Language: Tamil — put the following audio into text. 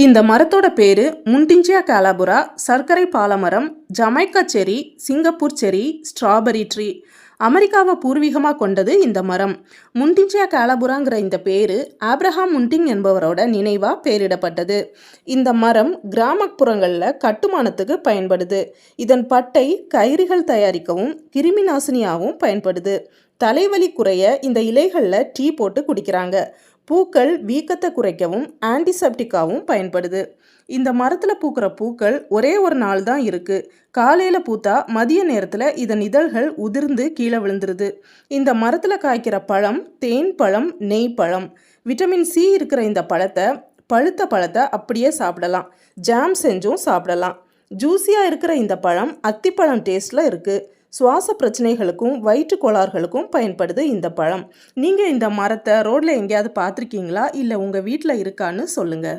இந்த மரத்தோட பேரு முண்டிஞ்சியா கேலபுரா, சர்க்கரை பாலமரம், ஜமைக்கா செரி, சிங்கப்பூர் செரி, ஸ்ட்ராபெரி ட்ரீ. அமெரிக்காவை பூர்வீகமாக கொண்டது இந்த மரம். முண்டிஞ்சியா கேலபுராங்கிற இந்த பேரு ஆப்ரஹாம் முண்டிங் என்பவரோட நினைவாக பேரிடப்பட்டது. இந்த மரம் கிராமப்புறங்களில் கட்டுமானத்துக்கு பயன்படுது. இதன் பட்டை கயிறுகள் தயாரிக்கவும் கிருமி நாசினியாகவும் பயன்படுது. தலைவலி குறைய இந்த இலைகளில் டீ போட்டு குடிக்கிறாங்க. பூக்கள் வீக்கத்தை குறைக்கவும் ஆன்டிசெப்டிக்காகவும் பயன்படுது. இந்த மரத்தில் பூக்கிற பூக்கள் ஒரே ஒரு நாள் தான் இருக்குது. காலையில் பூத்தா மதிய நேரத்தில் இதன் இதழ்கள் உதிர்ந்து கீழே விழுந்துருது. இந்த மரத்தில் காய்க்கிற பழம் தேன் பழம், நெய் பழம். விட்டமின் சி இருக்கிற இந்த பழுத்த பழத்தை அப்படியே சாப்பிடலாம். ஜாம் செஞ்சும் சாப்பிடலாம். ஜூஸியாக இருக்கிற இந்த பழம் அத்திப்பழம் டேஸ்ட்டில் இருக்குது. சுவாச பிரச்சனைகளுக்கும் வயிற்று கோளாறுகளுக்கும் பயன்படுது இந்த பழம். நீங்கள் இந்த மரத்தை ரோட்டில் எங்கேயாவது பார்த்துருக்கீங்களா? இல்லை உங்கள் வீட்டில் இருக்கான்னு சொல்லுங்கள்.